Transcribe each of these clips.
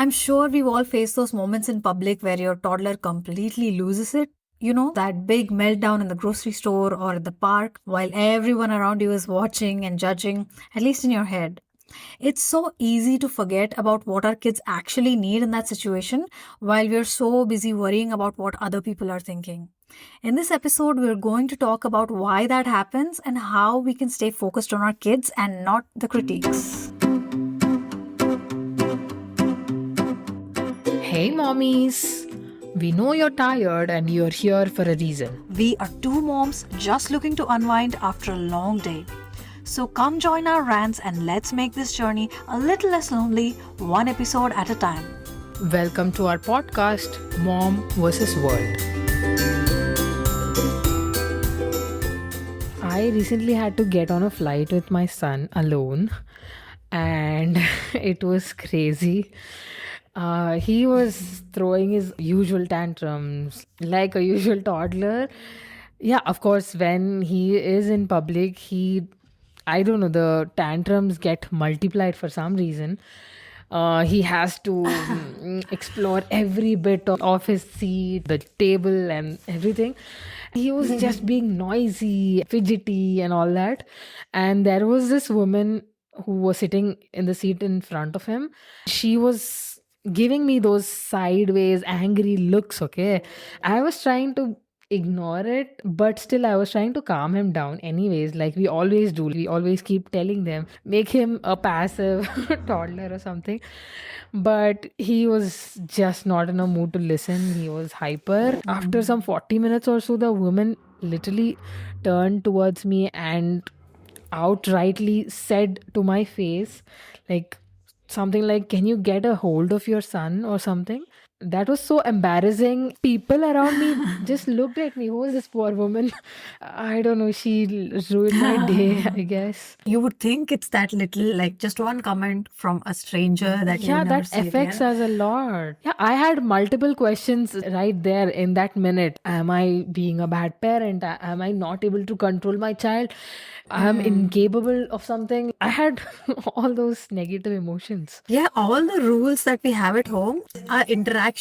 I'm sure we've all faced those moments in public where your toddler completely loses it. You know, that big meltdown in the grocery store or at the park while everyone around you is watching and judging, at least in your head. It's so easy to forget about what our kids actually need in that situation while we're so busy worrying about what other people are thinking. In this episode, we're going to talk about why that happens and how we can stay focused on our kids and not the critiques. Hey mommies! We know you're tired and you're here for a reason. We are two moms just looking to unwind after a long day. So come join our rants and let's make this journey a little less lonely, one episode at a time. Welcome to our podcast, Mom vs. World. I recently had to get on a flight with my son alone, and it was crazy. He was throwing his usual tantrums like a usual toddler. Yeah, of course, when he is in public, I don't know, the tantrums get multiplied for some reason. He has to explore every bit of his seat, the table, and everything. He was just being noisy, fidgety, and all that. And there was this woman who was sitting in the seat in front of him. She was giving me those sideways, angry looks. Okay. I was trying to ignore it, but still I was trying to calm him down anyways, like we always do. We always keep telling them, make him a passive toddler or something. But he was just not in a mood to listen. He was hyper. After some 40 minutes or so, the woman literally turned towards me and outrightly said to my face, like, something like, can you get a hold of your son or something? That was so embarrassing. People around me just looked at me. Who is this poor woman? I don't know. She ruined my day, I guess. You would think it's that little, like just one comment from a stranger that you Yeah, never that see affects again. us a lot. Yeah, I had multiple questions right there in that minute. Am I being a bad parent? Am I not able to control my child? I'm incapable of something. I had all those negative emotions. Yeah, all the rules that we have at home, our interaction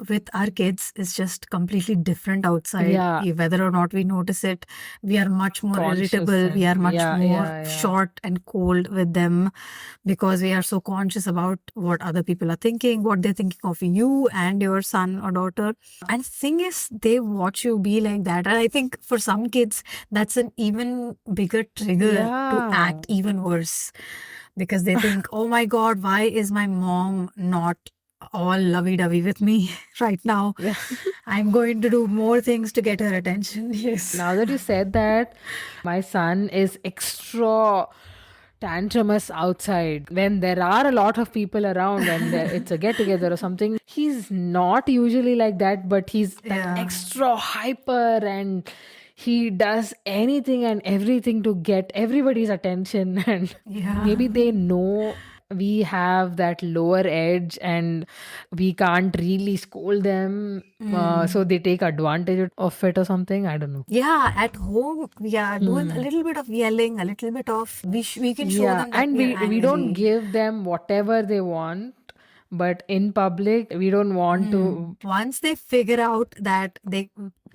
with our kids is just completely different outside. Yeah. Whether or not we notice it, we are much more Conscious irritable. We are and much yeah, more yeah, yeah. short and cold with them because we are so conscious about what other people are thinking, what they're thinking of you and your son or daughter. And the thing is, they watch you be like that. And I think for some kids, that's an even bigger trigger to Yeah. act even worse because they think, oh my God, why is my mom not all lovey-dovey with me right now? Yeah. I'm going to do more things to get her attention. Yes. Now that you said that, my son is extra tantrumous outside. When there are a lot of people around and it's a get together or something, he's not usually like that, but he's that Yeah. extra hyper and he does anything and everything to get everybody's attention. And Yeah. maybe they know we have that lower edge and we can't really scold them, so they take advantage of it or something. I don't know. Yeah, at home we are doing a little bit of yelling, a little bit of we can show Yeah, them that and we are we don't angry. give them whatever they want, but in public we don't want to. Once they figure out that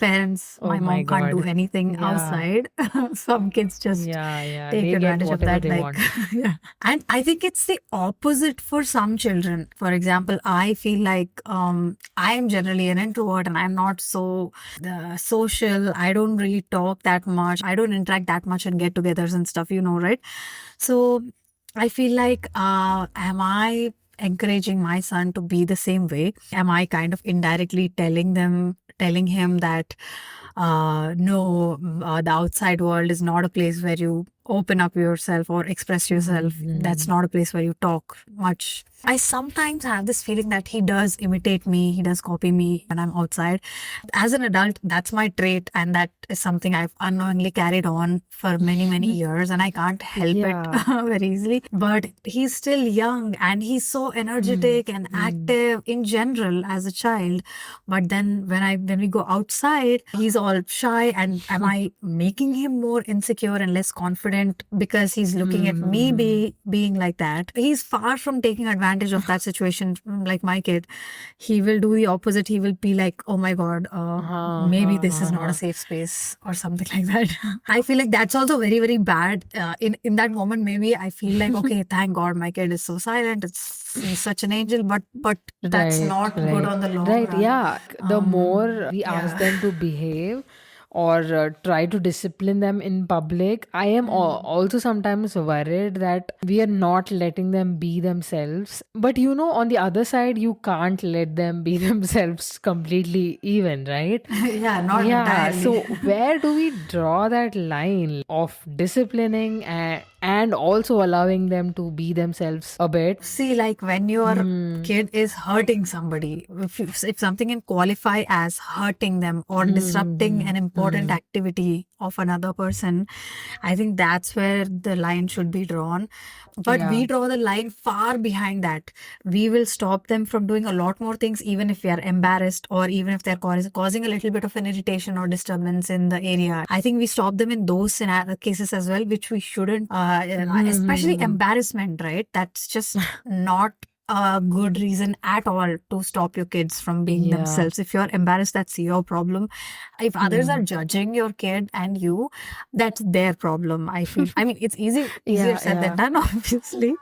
parents, Oh my my mom can't do God. anything Yeah. outside, some kids just Yeah, take they get advantage of whatever that. they Like, want. yeah. And I think it's the opposite for some children. For example, I feel like I am generally an introvert and I'm not so social. I don't really talk that much. I don't interact that much in get-togethers and stuff, right? So I feel like, am I encouraging my son to be the same way? Am I kind of indirectly telling him that no, the outside world is not a place where you open up yourself or express yourself. That's not a place where you talk much. I sometimes have this feeling that he does imitate me, he does copy me when I'm outside. As an adult, that's my trait, and that is something I've unknowingly carried on for many, many years, and I can't help Yeah. it very easily. But he's still young and he's so energetic and active in general as a child. But then when we go outside, he's all shy, and am I making him more insecure and less confident because he's looking at me being like that? He's far from taking advantage advantage of that situation, like my kid, he will do the opposite. He will be like, oh my God, maybe this is not a safe space or something like that. I feel like that's also very, very bad. In that moment, maybe I feel like, okay, thank God my kid is so silent. He's such an angel, but that's Right, not good on the long right. run. Yeah. The more we Yeah. ask them to behave or try to discipline them in public, I am also sometimes worried that we are not letting them be themselves. But on the other side, you can't let them be themselves completely, even, right? Yeah, not Yeah, entirely. so where do we draw that line of disciplining and also allowing them to be themselves a bit? See, like when your kid is hurting somebody, if something can qualify as hurting them or disrupting an important activity of another person, I think that's where the line should be drawn. But Yeah. we draw the line far behind that. We will stop them from doing a lot more things, even if we are embarrassed or even if they're causing a little bit of an irritation or disturbance in the area. I think we stop them in those cases as well, which we shouldn't, especially embarrassment, right? That's just not a good reason at all to stop your kids from being Yeah. themselves. If you're embarrassed, that's your problem. If others are judging your kid and you, that's their problem. I feel. I mean, it's easier Yeah, said than yeah. done, obviously.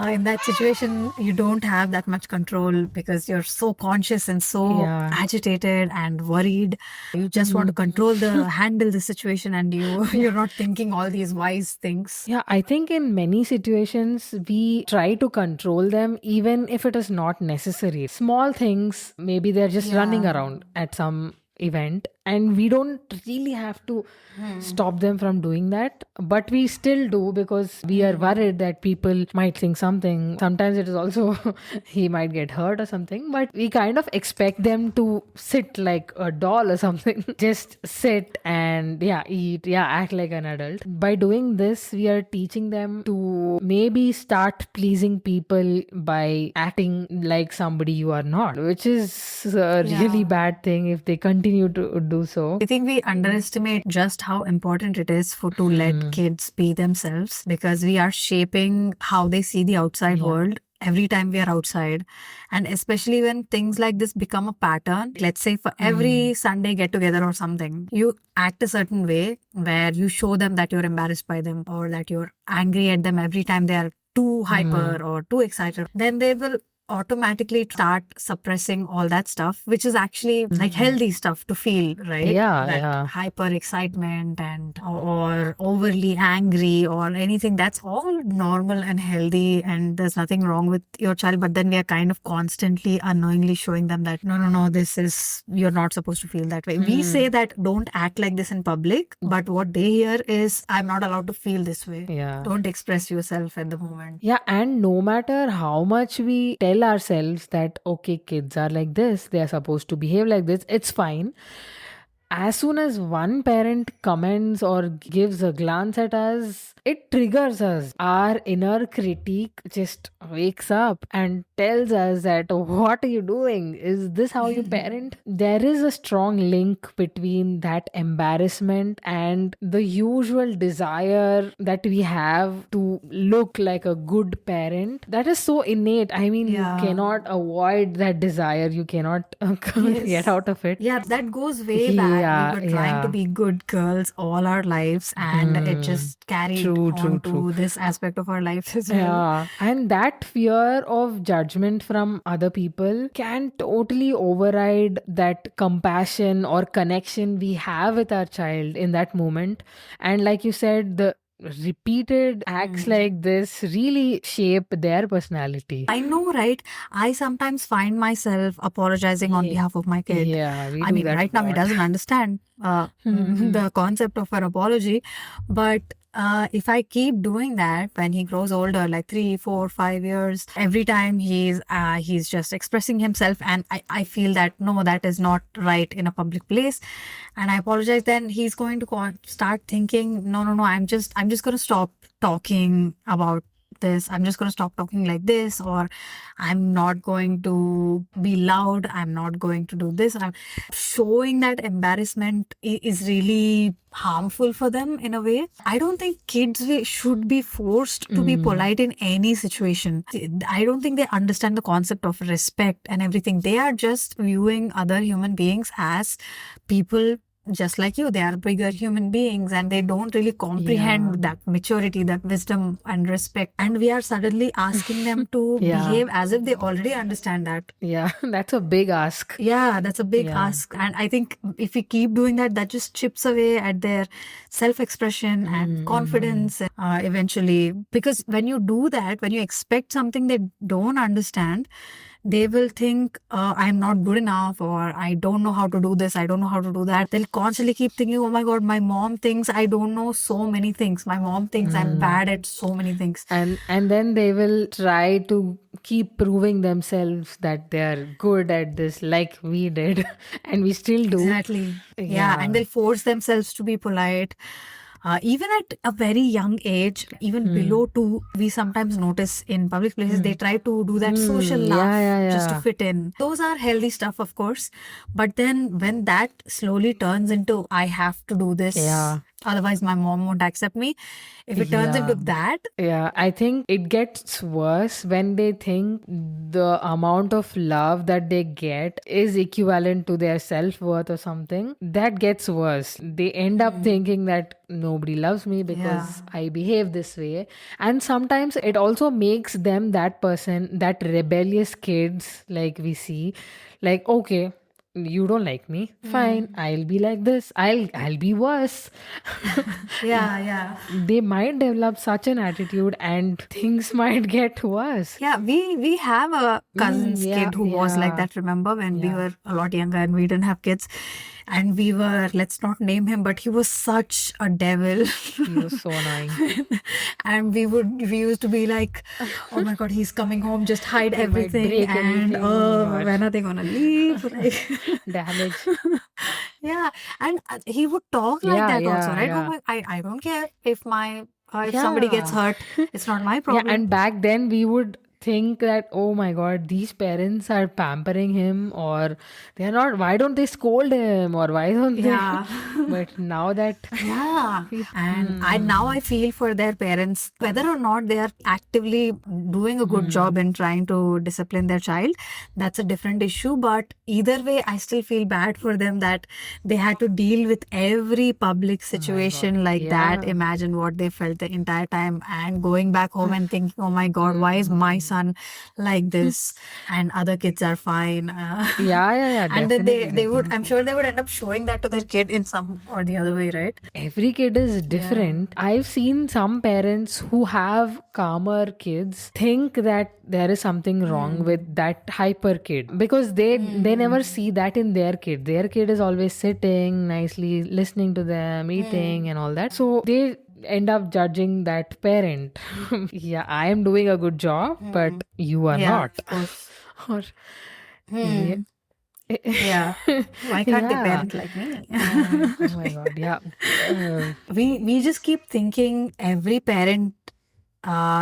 In that situation, you don't have that much control because you're so conscious and so Yeah. agitated and worried. You just want to handle the situation, and you're not thinking all these wise things. Yeah, I think in many situations we try to control them even if it is not necessary. Small things, maybe they're just running around at some event and we don't really have to stop them from doing that, but we still do because we are worried that people might think something. Sometimes it is also he might get hurt or something, but we kind of expect them to sit like a doll or something. Just sit and eat, act like an adult. By doing this, we are teaching them to maybe start pleasing people by acting like somebody you are not, which is a really bad thing if they continue to do so. I think we underestimate just how important it is to let kids be themselves, because we are shaping how they see the outside world every time we are outside. And especially when things like this become a pattern, let's say for every Sunday get together or something, you act a certain way where you show them that you're embarrassed by them or that you're angry at them every time they are too hyper or too excited, then they will automatically start suppressing all that stuff, which is actually like healthy stuff to feel, right? That hyper excitement and or overly angry or anything, that's all normal and healthy and there's nothing wrong with your child. But then we are kind of constantly unknowingly showing them that no, you're not supposed to feel that way. We say that don't act like this in public, but what they hear is, I'm not allowed to feel this way. Don't express yourself at the moment. Yeah, and no matter how much we tell ourselves that, okay, kids are like this, they are supposed to behave like this, it's fine. As soon as one parent comments or gives a glance at us, it triggers us. Our inner critique just wakes up and tells us that, what are you doing? Is this how you parent? There is a strong link between that embarrassment and the usual desire that we have to look like a good parent. That is so innate. I mean, you cannot avoid that desire. You cannot get out of it. Yeah, that goes way back. We were trying to be good girls all our lives, and it just carried on to this aspect of our lives as well. Yeah, and that fear of judgment from other people can totally override that compassion or connection we have with our child in that moment. And like you said, the repeated acts like this really shape their personality. I know, right? I sometimes find myself apologizing on behalf of my kid. Yeah, we I do mean, that right now he lot. doesn't understand the concept of an apology, but if I keep doing that when he grows older, like 3, 4, 5 years, every time he's just expressing himself, and I feel that no, that is not right in a public place, and I apologize, then he's going to start thinking, no, I'm just going to stop talking about like this. I'm just going to stop talking like this, or I'm not going to be loud. I'm not going to do this. I'm showing that embarrassment is really harmful for them in a way. I don't think kids should be forced to be polite in any situation. I don't think they understand the concept of respect and everything. They are just viewing other human beings as people just like you. They are bigger human beings and they don't really comprehend that maturity, that wisdom and respect. And we are suddenly asking them to behave as if they already understand that. Yeah, that's a big ask. Yeah, that's a big ask. And I think if we keep doing that, that just chips away at their self-expression and confidence eventually. Because when you do that, when you expect something they don't understand, they will think, I'm not good enough, or I don't know how to do this, I don't know how to do that. They'll constantly keep thinking, oh my God, my mom thinks I don't know so many things. My mom thinks I'm bad at so many things. And then they will try to keep proving themselves that they are good at this, like we did, and we still do. Exactly. Yeah, and they'll force themselves to be polite. Even at a very young age, even below 2, we sometimes notice in public places they try to do that social laugh just to fit in. Those are healthy stuff, of course. But then when that slowly turns into, I have to do this, otherwise my mom won't accept me. If it turns into that. Yeah, I think it gets worse when they think the amount of love that they get is equivalent to their self-worth or something. That gets worse. They end up thinking that nobody loves me because I behave this way. And sometimes it also makes them that person, that rebellious kids like we see, like, okay, you don't like me, fine, I'll be like this, I'll be worse. Yeah. They might develop such an attitude and things might get worse. Yeah, we have a cousin's kid who was like that, remember, when we were a lot younger and we didn't have kids. And we were, let's not name him, but he was such a devil. He was so annoying. And we used to be like, oh my God, he's coming home, just hide everything. And when are they gonna leave? Like, damage. Yeah, and he would talk like that also, right? Oh my, I don't care if if somebody gets hurt, it's not my problem. Yeah, and back then we would think that, oh my God, these parents are pampering him, or they're not, why don't they scold him, or why don't they? But now that and now I feel for their parents, whether or not they are actively doing a good job in trying to discipline their child, that's a different issue. But either way, I still feel bad for them that they had to deal with every public situation like that. Imagine what they felt the entire time, and going back home and thinking, oh my God, why is my son like this and other kids are fine. And then they would, I'm sure they would end up showing that to their kid in some or the other way, right? Every kid is different. I've seen some parents who have calmer kids think that there is something wrong with that hyper kid, because they never see that in their kid. Their kid is always sitting nicely, listening to them, eating and all that. So they end up judging that parent. Yeah, I am doing a good job, but you are not. Or yeah, why can't they parent like me? Oh my God, yeah. We just keep thinking every parent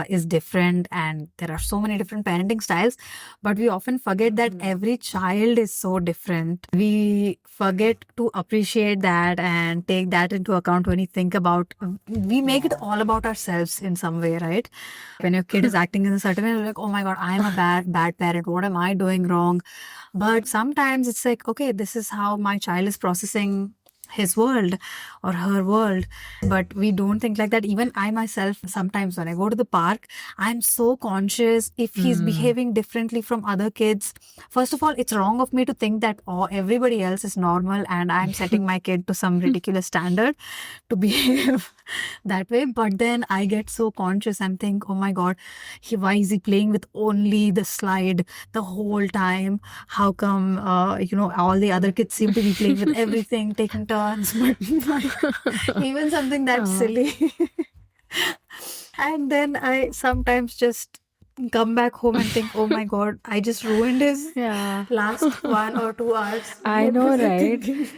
is different, and there are so many different parenting styles, but we often forget that every child is so different. We forget to appreciate that and take that into account when we think about, we make it all about ourselves in some way, right? When your kid is acting in a certain way, you're like, oh my God, I'm a bad parent, what am I doing wrong? But sometimes it's like, okay, this is how my child is processing his world or her world. But we don't think like that. Even I myself, sometimes when I go to the park, I'm so conscious if he's behaving differently from other kids. First of all, it's wrong of me to think that everybody else is normal and I'm setting my kid to some ridiculous standard to behave that way. But then I get so conscious and think, oh my God, why is he playing with only the slide the whole time? How come all the other kids seem to be playing with everything, taking turns, but even something that silly. And then I sometimes just come back home and think, oh my God, I just ruined his last 1 or 2 hours. I know, right?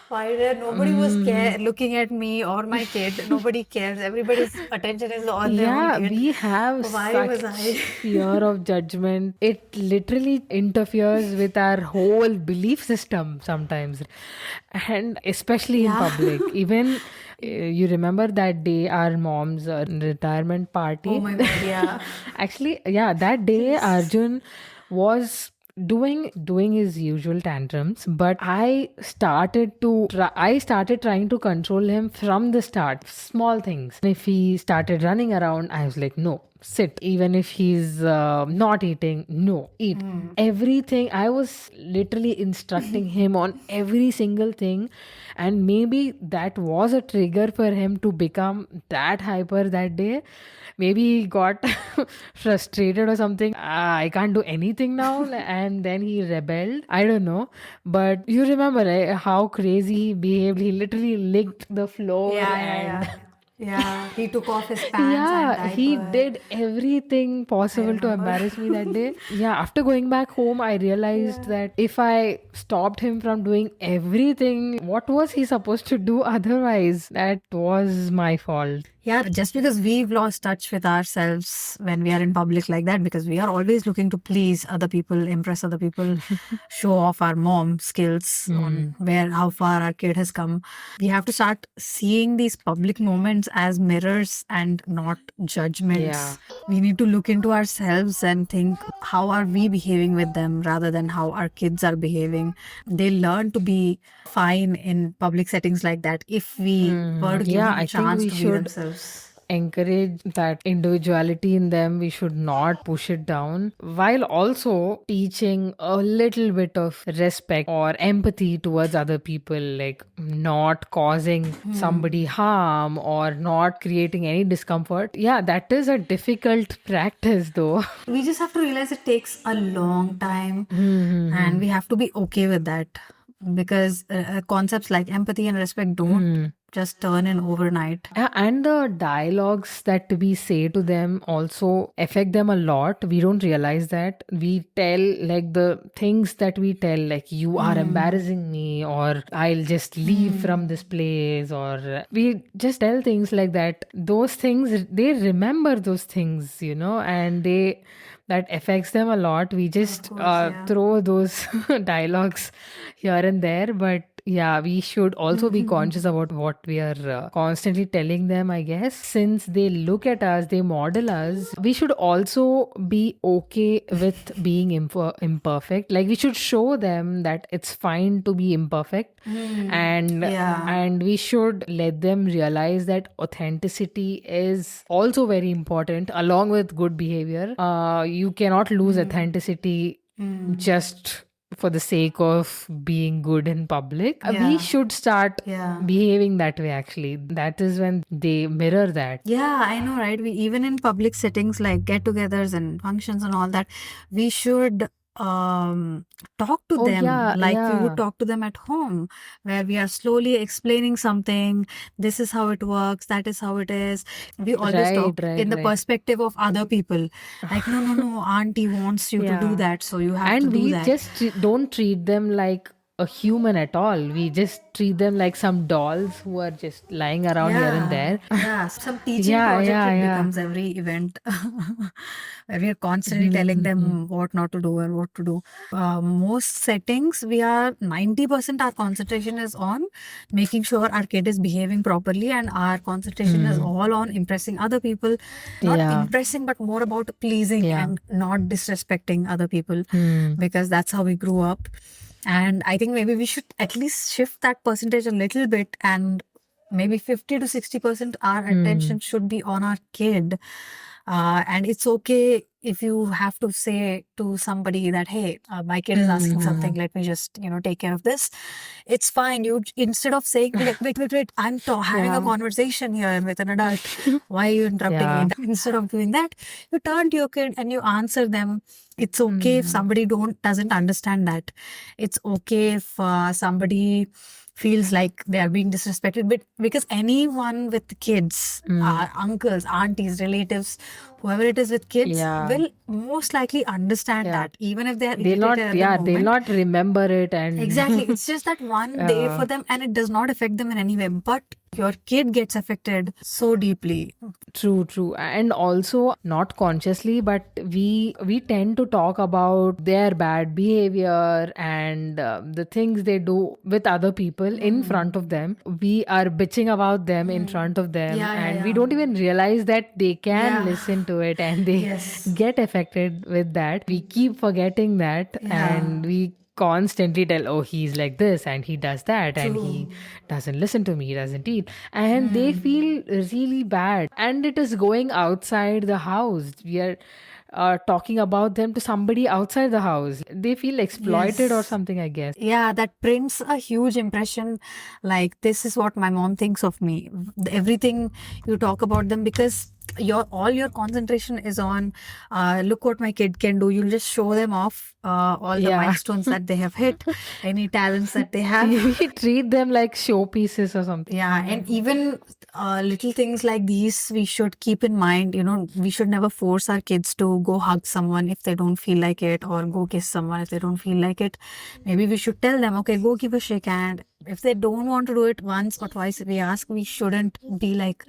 Why there nobody was looking at me or my kid. Nobody cares. Everybody's attention is on their own Yeah, kid. we have Why was such I? fear of judgment. It literally interferes with our whole belief system sometimes, and especially in Yeah. public. Even you remember that day, our mom's retirement Oh party? my God, yeah. Actually, yeah, that day Yes. Arjun was doing his usual tantrums, but I started trying to control him from the start. Small things. If he started running around, I was like, no, sit. Even if he's not eating, no, eat. Everything. I was literally instructing him on every single thing, and maybe that was a trigger for him to become that hyper that day. Maybe he got frustrated or something. I can't do anything now. And then he rebelled. I don't know. But you remember how crazy he behaved. He literally licked the floor Yeah, yeah, and yeah. Yeah, he took off his pants and yeah, he diaper. did everything I possible to remember. embarrass me that day. Yeah, after going back home, I realized Yeah. that if I stopped him from doing everything, what was he supposed to do otherwise? That was my fault. Yeah, just because we've lost touch with ourselves when we are in public like that, because we are always looking to please other people, impress other people, show off our mom skills on how far our kid has come. We have to start seeing these public moments as mirrors and not Yeah. judgments. We need to look into ourselves and think, how are we behaving with them rather than how our kids are behaving. They learn to be fine in public settings like that if we were to give Yeah, them a I think chance we to be should themselves. encourage that individuality in them. We should not push it down, while also teaching a little bit of respect or empathy towards other people, like not causing somebody harm or not creating any discomfort. Yeah, that is a difficult practice though. We just have to realize it takes a long time and we have to be okay with that, because concepts like empathy and respect don't just turn in overnight. Yeah, and the dialogues that we say to them also affect them a lot. We don't realize that. We tell, like, the things that we tell, like, you are embarrassing me, or I'll just leave from this place, or we just tell things like that. Those things, they remember those things, and that affects them a lot. We Of just course, yeah. throw those dialogues here and there, but yeah, we should also be conscious about what we are constantly telling them, I guess. Since they look at us, they model us, we should also be okay with being imperfect. Like, we should show them that it's fine to be imperfect, and Yeah. and we should let them realize that authenticity is also very important along with good behavior. You cannot lose authenticity just for the sake of being good in public. We Yeah. should start Yeah. behaving that way, actually. That is when they mirror that. Yeah, I know, right? We even in public settings like get-togethers and functions and all that, we should talk to Oh, them yeah, like we would yeah. talk to them at home, where we are slowly explaining something. This is how it works, that is how it is. We always talk Right, in the right. perspective of other people. Like, no, auntie wants you to do Yeah. that, so you have to And do we that. just don't treat them like a human at all. We just treat them like some dolls who are just lying around here and there. Yeah, some teaching Yeah, project yeah, it yeah. becomes every event where we are constantly telling them what not to do and what to do. Most settings, 90% our concentration is on making sure our kid is behaving properly, and our concentration is all on impressing other people. Not Yeah. impressing, but more about pleasing Yeah. and not disrespecting other people, because that's how we grew up. And I think maybe we should at least shift that percentage a little bit, and maybe 50 to 60% our attention should be on our kid. And it's okay if you have to say to somebody that, hey, my kid is asking something, let me just, take care of this. It's fine. You, instead of saying, wait, I'm having a conversation here with an adult. Why are you interrupting Yeah. me? Instead of doing that, you turn to your kid and you answer them. It's okay if somebody doesn't understand that. It's okay if somebody feels like they are being disrespected. But because anyone with kids, uncles, aunties, relatives, whoever it is with kids, Yeah. will most likely understand Yeah. that, even if they are They'll not, irritated at the they'll moment. not remember it, and Exactly. It's just that one day for them, and it does not affect them in any way. But your kid gets affected so deeply. True. And also not consciously, but we tend to talk about their bad behavior and the things they do with other people in front of them. We are bitching about them in front of them, Yeah, yeah, and we yeah. don't even realize that they can Yeah. listen to it, and they Yes. get affected with that. We keep forgetting that, Yeah. and we constantly tell, oh, he's like this and he does that and he doesn't listen to me, he doesn't eat, and they feel really bad, and it is going outside the house. We are talking about them to somebody outside the house. They feel exploited or Yes. something, I guess. Yeah, that prints a huge impression. Like, this is what my mom thinks of me. Everything you talk about them, because all your concentration is on look what my kid can do. You'll just show them off all the Yeah. milestones that they have hit, any talents that they have. We treat them like showpieces or something. Yeah, and even little things like these, we should keep in mind. We should never force our kids to go hug someone if they don't feel like it, or go kiss someone if they don't feel like it. Maybe we should tell them, okay, go give a shake hand. If they don't want to do it once or twice, we ask, we shouldn't be like,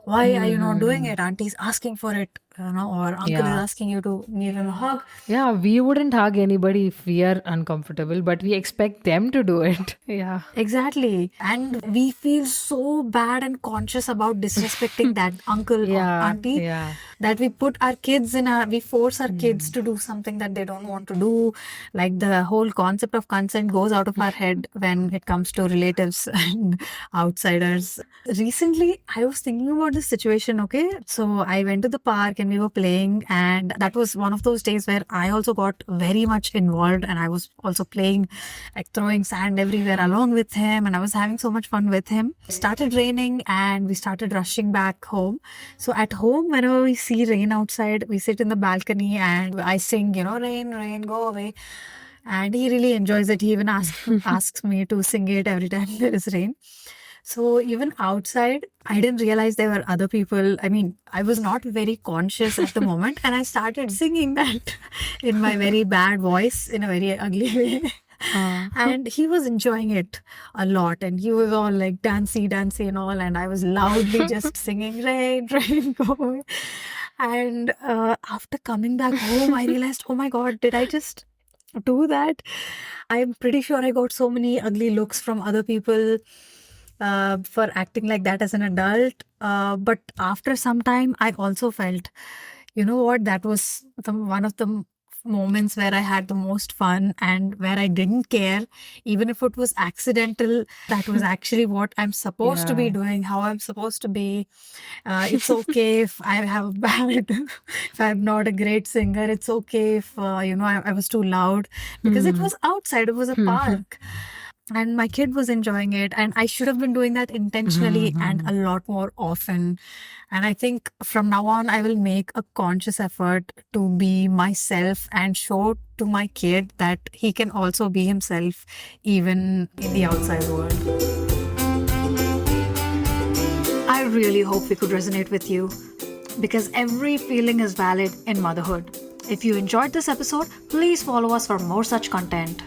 why are you not doing it? Auntie's asking for it, or uncle is asking you to give him a hug. Yeah, we wouldn't hug anybody if we are uncomfortable, but we expect them to do it. Yeah. Exactly. And we feel so bad and conscious about disrespecting that uncle or auntie, that we put our kids we force our kids to do something that they don't want to do. Like, the whole concept of consent goes out of our head when it comes to relatives and outsiders. Recently, I was thinking about this situation, okay? So I went to the park and we were playing, and that was one of those days where I also got very much involved, and I was also playing, like throwing sand everywhere along with him, and I was having so much fun with him. It started raining and we started rushing back home. So at home, whenever we see rain outside, we sit in the balcony and I sing, rain, rain, go away. And he really enjoys it. He even asks me to sing it every time there is rain. So even outside, I didn't realize there were other people. I mean, I was not very conscious at the moment, and I started singing that in my very bad voice, in a very ugly way. And he was enjoying it a lot, and he was all like dancey and all, and I was loudly just singing rain, rain, go away. And after coming back home, I realized, oh my God, did I just do that? I'm pretty sure I got so many ugly looks from other people for acting like that as an adult. But after some time, I also felt, you know what, that was one of the moments where I had the most fun, and where I didn't care, even if it was accidental. That was actually what I'm supposed to be doing, how I'm supposed to be. It's okay if I have if I'm not a great singer. It's okay if, I was too loud, because it was outside, it was a park. And my kid was enjoying it, and I should have been doing that intentionally and a lot more often. And I think from now on, I will make a conscious effort to be myself and show to my kid that he can also be himself, even in the outside world. I really hope we could resonate with you, because every feeling is valid in motherhood. If you enjoyed this episode, please follow us for more such content.